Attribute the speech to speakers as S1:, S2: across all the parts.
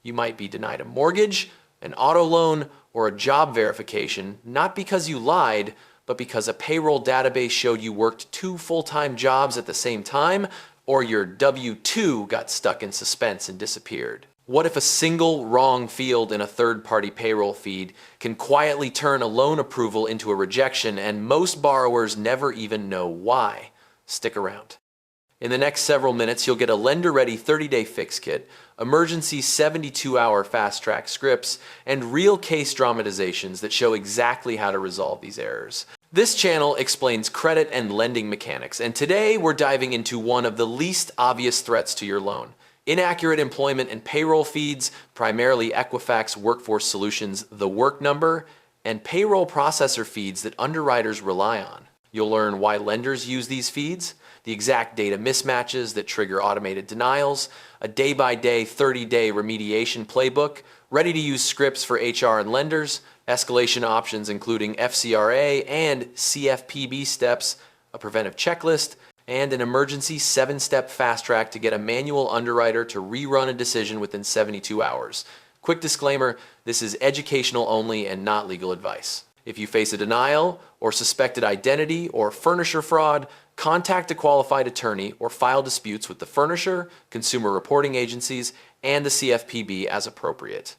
S1: You might be denied a mortgage, an auto loan, or a job verification, not because you lied, but because a payroll database showed you worked 2 full-time jobs at the same time, or your W-2 got stuck in suspense and disappeared. What if a single wrong field in a third-party payroll feed can quietly turn a loan approval into a rejection, and most borrowers never even know why? Stick around. In the next several minutes, you'll get a lender-ready 30-day fix kit, emergency 72-hour fast-track scripts, and real case dramatizations that show exactly how to resolve these errors. This channel explains credit and lending mechanics, and today we're diving into one of the least obvious threats to your loan: inaccurate employment and payroll feeds, primarily Equifax Workforce Solutions The Work Number, and payroll processor feeds that underwriters rely on. You'll learn why lenders use these feeds, the exact data mismatches that trigger automated denials, a day-by-day 30-day remediation playbook, ready-to-use scripts for HR and lenders, escalation options including FCRA and CFPB steps, a preventive checklist, and an emergency 7-step fast track to get a manual underwriter to rerun a decision within 72 hours. Quick disclaimer, this is educational only and not legal advice. If you face a denial or suspected identity or furnisher fraud, contact a qualified attorney or file disputes with the furnisher, consumer reporting agencies, and the CFPB as appropriate.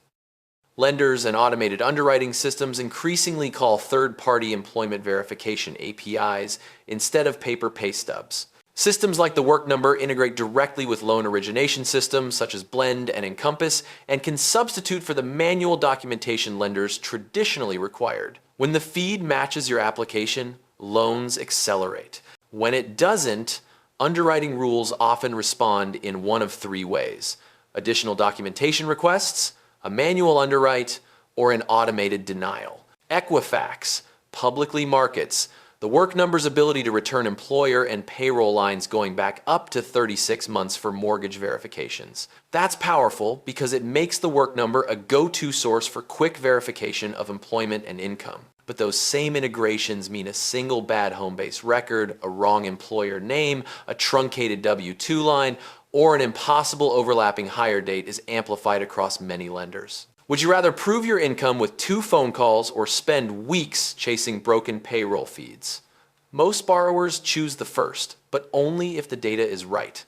S1: Lenders and automated underwriting systems increasingly call third-party employment verification APIs instead of paper pay stubs. Systems like The Work Number integrate directly with loan origination systems such as Blend and Encompass and can substitute for the manual documentation lenders traditionally required. When the feed matches your application, loans accelerate. When it doesn't, underwriting rules often respond in one of 3 ways: additional documentation requests, a manual underwrite, or an automated denial. Equifax publicly markets The Work Number's ability to return employer and payroll lines going back up to 36 months for mortgage verifications. That's powerful because it makes The Work Number a go-to source for quick verification of employment and income. But those same integrations mean a single bad home-based record, a wrong employer name, a truncated W-2 line, or an impossible overlapping hire date is amplified across many lenders. Would you rather prove your income with 2 phone calls or spend weeks chasing broken payroll feeds? Most borrowers choose the first, but only if the data is right.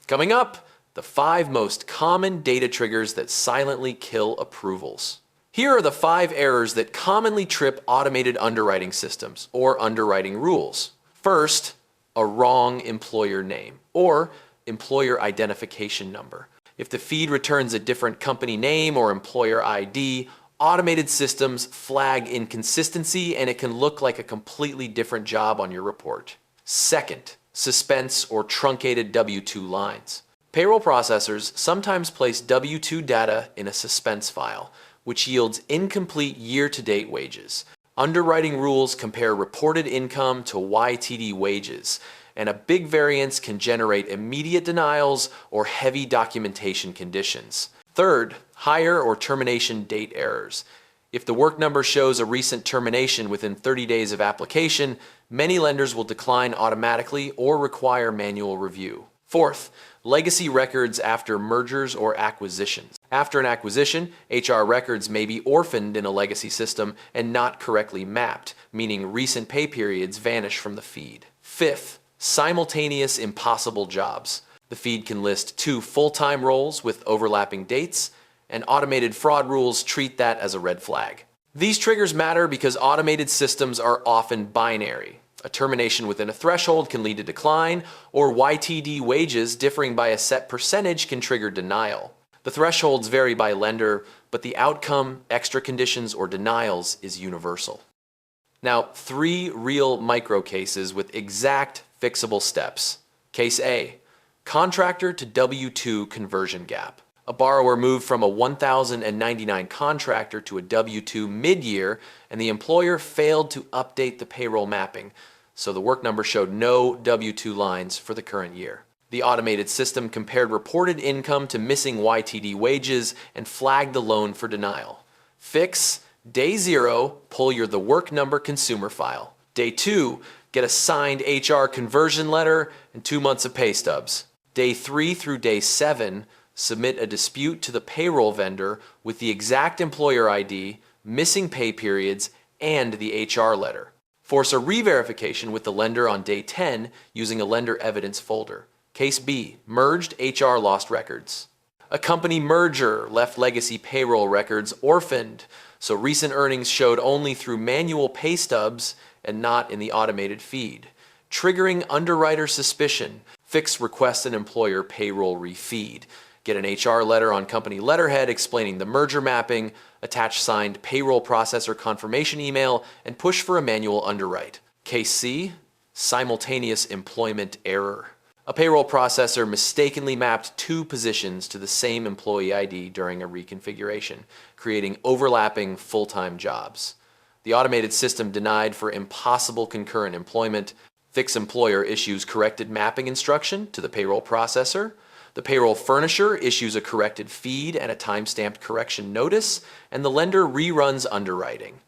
S1: Coming up, the 5 most common data triggers that silently kill approvals. Here are the 5 errors that commonly trip automated underwriting systems or underwriting rules. First, a wrong employer name or employer identification number. If the feed returns a different company name or employer ID, automated systems flag inconsistency and it can look like a completely different job on your report. Second, suspense or truncated W-2 lines. Payroll processors sometimes place W-2 data in a suspense file, which yields incomplete year-to-date wages. Underwriting rules compare reported income to YTD wages, and a big variance can generate immediate denials or heavy documentation conditions. Third, hire or termination date errors. If the Work Number shows a recent termination within 30 days of application, many lenders will decline automatically or require manual review. Fourth, legacy records after mergers or acquisitions. After an acquisition, HR records may be orphaned in a legacy system and not correctly mapped, meaning recent pay periods vanish from the feed. Fifth, simultaneous impossible jobs. The feed can list 2 full-time roles with overlapping dates, and automated fraud rules treat that as a red flag. These triggers matter because automated systems are often binary. A termination within a threshold can lead to decline, or YTD wages differing by a set percentage can trigger denial. The thresholds vary by lender, but the outcome, extra conditions, or denials is universal. Now, 3 real micro cases with exact fixable steps. Case A, contractor to W-2 conversion gap. A borrower moved from a 1,099 contractor to a W-2 mid-year, and the employer failed to update the payroll mapping, so the Work Number showed no W-2 lines for the current year. The automated system compared reported income to missing YTD wages and flagged the loan for denial. Fix: Day 0, pull your The Work Number consumer file. Day 2, get a signed HR conversion letter and 2 months of pay stubs. Day 3 through day 7, Submit a dispute to the payroll vendor with the exact employer ID, missing pay periods, and the HR letter. Force a re-verification with the lender on day 10 using a lender evidence folder. Case B, merged HR lost records. A company merger left legacy payroll records orphaned, so recent earnings showed only through manual pay stubs and not in the automated feed. Triggering underwriter suspicion, fix request an employer payroll refeed. Get an HR letter on company letterhead explaining the merger mapping, attach signed payroll processor confirmation email, and push for a manual underwrite. Case C, simultaneous employment error. A payroll processor mistakenly mapped two positions to the same employee ID during a reconfiguration, creating overlapping full-time jobs. The automated system denied for impossible concurrent employment. Fix employer issues corrected mapping instruction to the payroll processor. The payroll furnisher issues a corrected feed and a timestamped correction notice, and the lender reruns underwriting.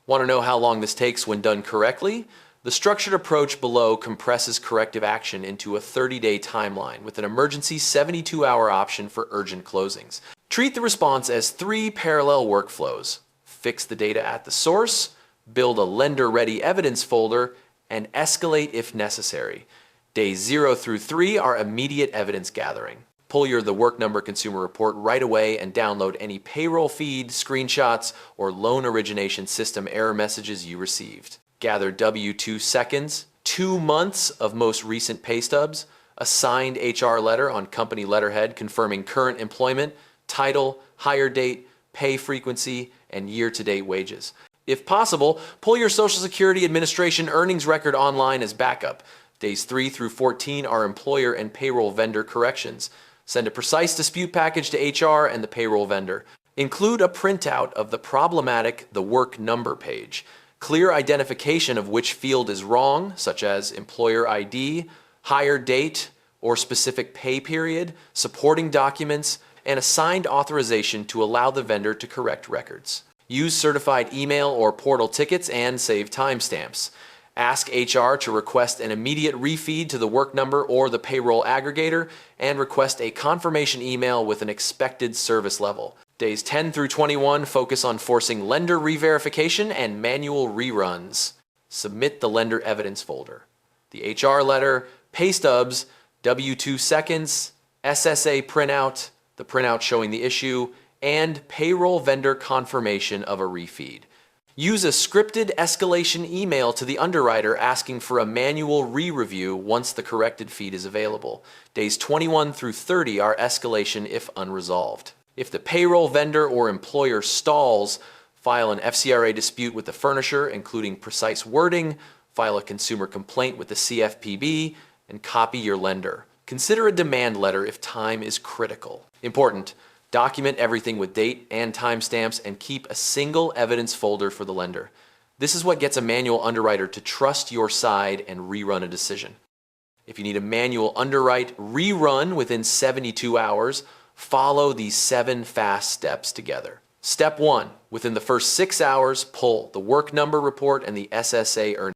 S1: Want to know how long this takes when done correctly? The structured approach below compresses corrective action into a 30-day timeline with an emergency 72-hour option for urgent closings. Treat the response as 3 parallel workflows. Fix the data at the source, build a lender-ready evidence folder, and escalate if necessary. Days 0 through 3 are immediate evidence gathering. Pull your The Work Number consumer report right away and download any payroll feed, screenshots, or loan origination system error messages you received. Gather W-2 seconds, 2 months of most recent pay stubs, a signed HR letter on company letterhead confirming current employment, title, hire date, pay frequency, and year-to-date wages. If possible, pull your Social Security Administration earnings record online as backup. Days 3 through 14 are employer and payroll vendor corrections. Send a precise dispute package to HR and the payroll vendor. Include a printout of the problematic The Work Number page. Clear identification of which field is wrong, such as employer ID, hire date, or specific pay period, supporting documents, and a signed authorization to allow the vendor to correct records. Use certified email or portal tickets and save timestamps. Ask HR to request an immediate refeed to the Work Number or the payroll aggregator, and request a confirmation email with an expected service level. Days 10 through 21 focus on forcing lender re-verification and manual reruns. Submit the lender evidence folder. The HR letter, pay stubs, W-2 seconds, SSA printout, the printout showing the issue, and payroll vendor confirmation of a refeed. Use a scripted escalation email to the underwriter asking for a manual re-review once the corrected feed is available. Days 21 through 30 are escalation if unresolved. If the payroll vendor or employer stalls, file an FCRA dispute with the furnisher, including precise wording, file a consumer complaint with the CFPB, and copy your lender. Consider a demand letter if time is critical. Important. Document everything with date and timestamps and keep a single evidence folder for the lender. This is what gets a manual underwriter to trust your side and rerun a decision. If you need a manual underwrite rerun within 72 hours, follow these 7 fast steps together. Step 1. Within the first 6 hours, pull the Work Number report and the SSA earnings